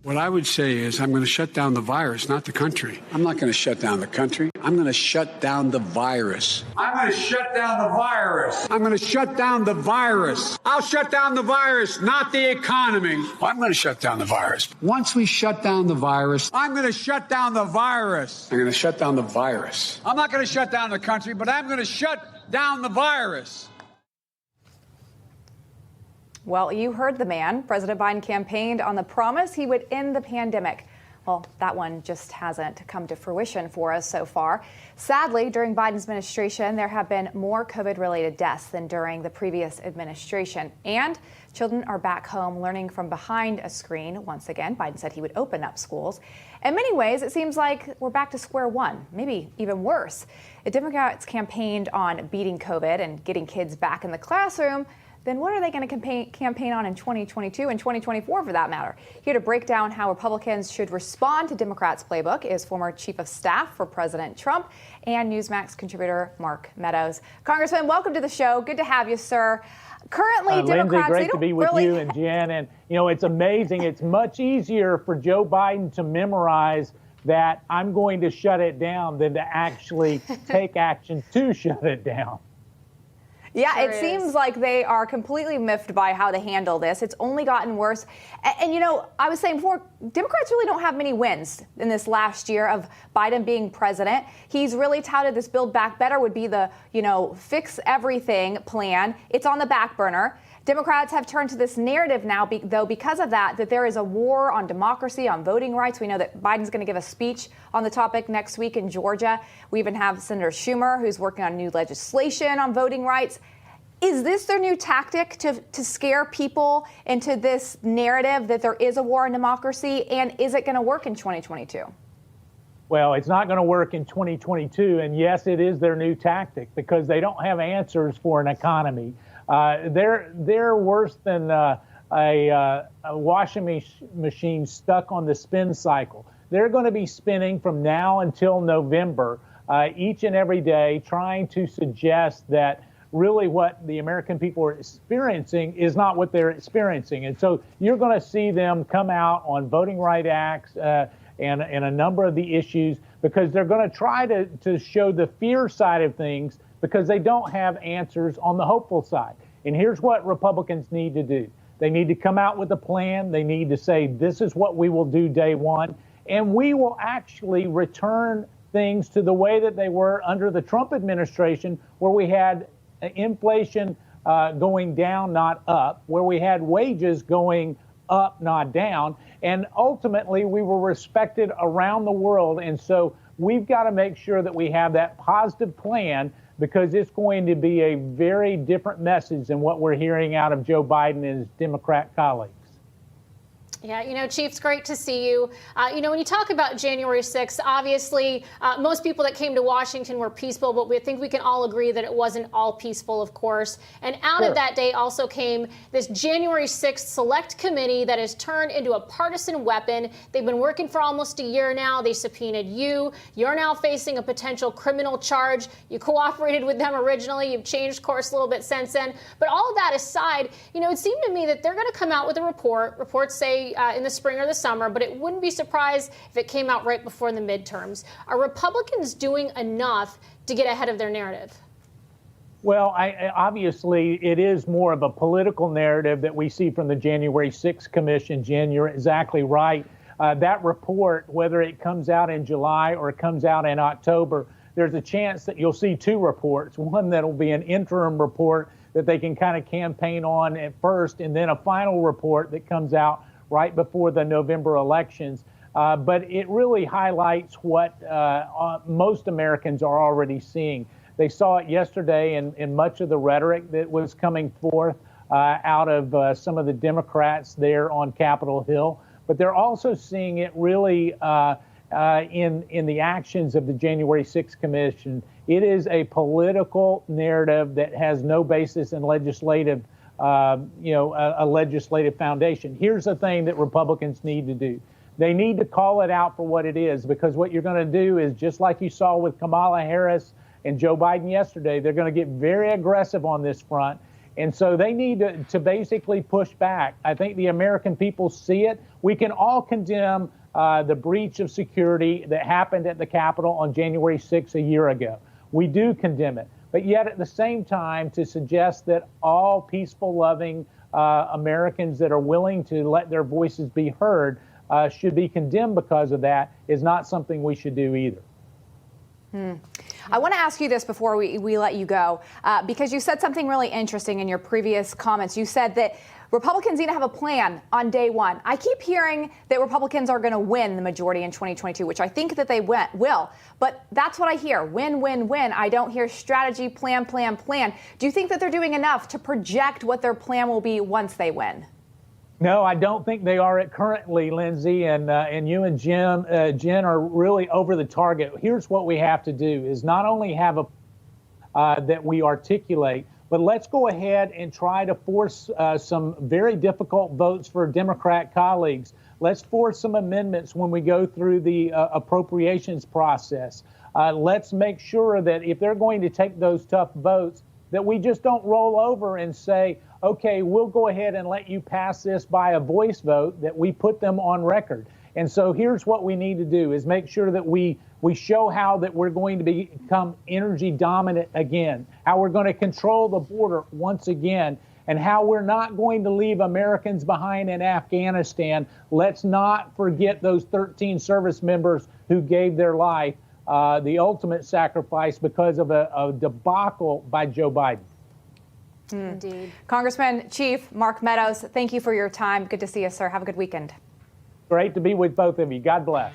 What I would say is I'm going to shut down the virus, not the country. I'm not going to shut down the country. I'm going to shut down the virus. I'm going to shut down the virus. I'm going to shut down the virus. I'll shut down the virus, not the economy. I'm going to shut down the virus. Once we shut down the virus, I'm going to shut down the virus. I'm going to shut down the virus. I'm not going to shut down the country, but I'm going to shut down the virus. Well, you heard the man. President Biden campaigned on the promise he would end the pandemic. Well, that one just hasn't come to fruition for us so far. Sadly, during Biden's administration, there have been more COVID-related deaths than during the previous administration. And children are back home learning from behind a screen. Once again, Biden said he would open up schools. In many ways, it seems like we're back to square one, maybe even worse. If Democrats campaigned on beating COVID and getting kids back in the classroom, then what are they going to campaign on in 2022 and 2024 for that matter? Here to break down how Republicans should respond to Democrats' playbook is former Chief of Staff for President Trump and Newsmax contributor Mark Meadows. Congressman, welcome to the show. Good to have you, sir. Currently, Democrats, Lindsay, great to be with you and Jen. And, you know, it's amazing. It's much easier for Joe Biden to memorize that I'm going to shut it down than to actually take action to shut it down. Yeah, sure it seems like they are completely miffed by how to handle this. It's only gotten worse. And, you know, I was saying before, Democrats really don't have many wins in this last year of Biden being president. He's really touted this Build Back Better would be the, you know, fix everything plan. It's on the back burner. Democrats have turned to this narrative now, though, because of that there is a war on democracy, on voting rights. We know that Biden's going to give a speech on the topic next week in Georgia. We even have Senator Schumer, who's working on new legislation on voting rights. Is this their new tactic to scare people into this narrative that there is a war on democracy? And is it going to work in 2022? Well, it's not going to work in 2022. And yes, it is their new tactic because they don't have answers for an economy. They're worse than a washing machine stuck on the spin cycle. They're going to be spinning from now until November, each and every day, trying to suggest that really what the American people are experiencing is not what they're experiencing. And so you're going to see them come out on voting rights acts and a number of the issues because they're going to try to show the fear side of things because they don't have answers on the hopeful side. And here's what Republicans need to do. They need to come out with a plan. They need to say, this is what we will do day one. And we will actually return things to the way that they were under the Trump administration, where we had inflation going down, not up, where we had wages going up, not down. And ultimately, we were respected around the world. And so we've got to make sure that we have that positive plan because it's going to be a very different message than what we're hearing out of Joe Biden and his Democrat colleagues. Yeah, you know, Chief, it's great to see you. You know, when you talk about January 6th, obviously, most people that came to Washington were peaceful, but we think we can all agree that it wasn't all peaceful, of course. And out of that day also came this January 6th Select Committee that has turned into a partisan weapon. They've been working for almost a year now. They subpoenaed you. You're now facing a potential criminal charge. You cooperated with them originally. You've changed course a little bit since then. But all of that aside, you know, it seemed to me that they're going to come out with a report. Reports say in the spring or the summer, but it wouldn't be surprised if it came out right before the midterms. Are Republicans doing enough to get ahead of their narrative? Well, obviously, it is more of a political narrative that we see from the January 6th Commission. Jen, you're exactly right. That report, whether it comes out in July or it comes out in October, there's a chance that you'll see two reports. One that'll be an interim report that they can kind of campaign on at first, and then a final report that comes out right before the November elections. But it really highlights what most Americans are already seeing. They saw it yesterday in much of the rhetoric that was coming forth out of some of the Democrats there on Capitol Hill. But they're also seeing it really in the actions of the January 6th Commission. It is a political narrative that has no basis in legislative a legislative foundation. Here's the thing that Republicans need to do. They need to call it out for what it is, because what you're going to do is, just like you saw with Kamala Harris and Joe Biden yesterday, they're going to get very aggressive on this front, And so they need to basically push back. I think the American people see it. We can all condemn the breach of security that happened at the Capitol on January 6th a year ago. We do condemn it. But yet at the same time, to suggest that all peaceful, loving Americans that are willing to let their voices be heard should be condemned because of that is not something we should do either. I want to ask you this before we let you go, because you said something really interesting in your previous comments. You said that Republicans need to have a plan on day one. I keep hearing that Republicans are going to win the majority in 2022, which I think that they will. But that's what I hear. Win, win, win. I don't hear strategy, plan, plan, plan. Do you think that they're doing enough to project what their plan will be once they win? No, I don't think they are currently, Lindsay, and you and Jen are really over the target. Here's what we have to do is not only have a that we articulate, but let's go ahead and try to force some very difficult votes for Democrat colleagues. Let's force some amendments when we go through the appropriations process. Let's make sure that if they're going to take those tough votes, that we just don't roll over and say, okay, we'll go ahead and let you pass this by a voice vote, that we put them on record. And so here's what we need to do is make sure that we show how that we're going to become energy dominant again, how we're going to control the border once again, and how we're not going to leave Americans behind in Afghanistan. Let's not forget those 13 service members who gave their life, the ultimate sacrifice because of a debacle by Joe Biden. Indeed. Congressman Chief Mark Meadows, thank you for your time. Good to see you, sir. Have a good weekend. Great to be with both of you. God bless.